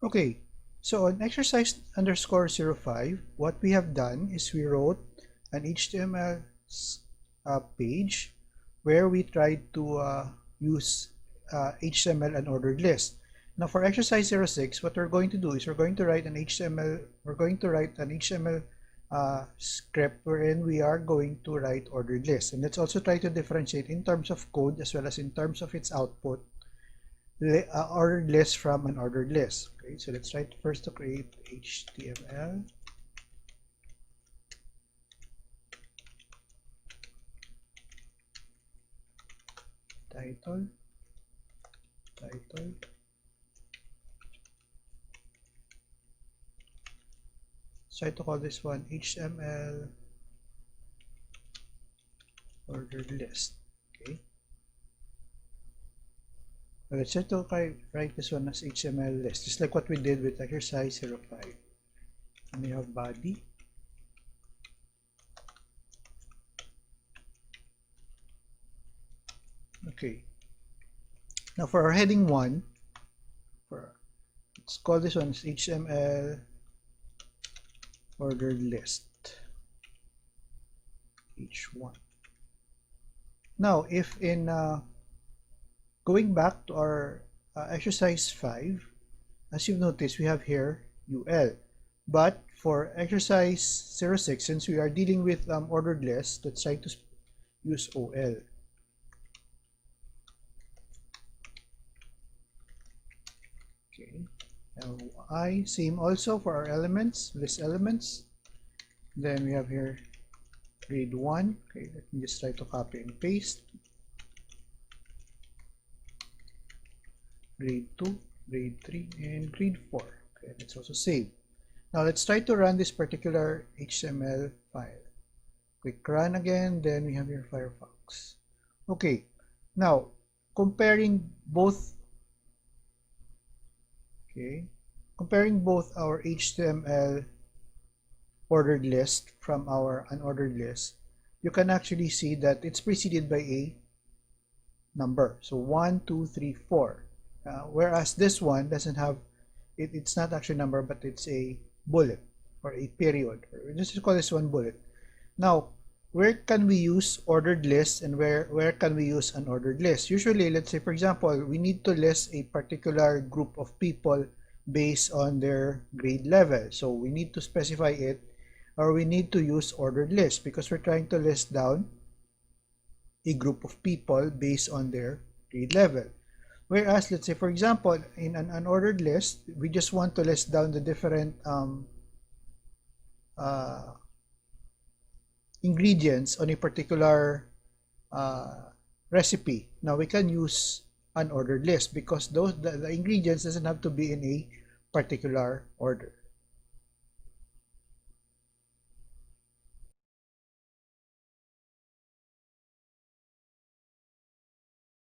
Okay, so on exercise underscore 05, what we have done is we wrote an HTML page where we tried to use HTML unordered list. Now for exercise 06, what we're going to do is we're going to write an HTML script wherein we are going to write ordered list. And let's also try to differentiate in terms of code as well as in terms of its output, ordered list from an ordered list. Okay, so let's try first to create HTML title. Try to call this one HTML ordered list. Okay. Well, let's try to write this one as HTML list, just like what we did with exercise 05. And we have body. Okay. Now for our heading 1, let's call this one as HTML ordered list h1. Now if in going back to our exercise 5, as you've noticed, we have here UL, but for exercise 06, since we are dealing with ordered list, let's try to use OL. Okay, LI, same also for our elements, list elements. Then we have here grade 1. Okay, let me just try to copy and paste. Grade 2, grade 3, and grade 4. Okay, let's also save. Now let's try to run this particular HTML file. Click run again, then we have your Firefox. Okay, now comparing both our HTML ordered list from our unordered list, you can actually see that it's preceded by a number. So 1, 2, 3, 4. Whereas this one doesn't have, it's not actually a number, but it's a bullet or a period. Just call this one bullet. Now, where can we use ordered lists and where can we use unordered lists? Usually, let's say, for example, we need to list a particular group of people based on their grade level. So we need to specify it, or we need to use ordered list because we're trying to list down a group of people based on their grade level. Whereas, let's say, for example, in an unordered list, we just want to list down the different ingredients on a particular recipe. Now, we can use unordered list because the ingredients doesn't have to be in a particular order.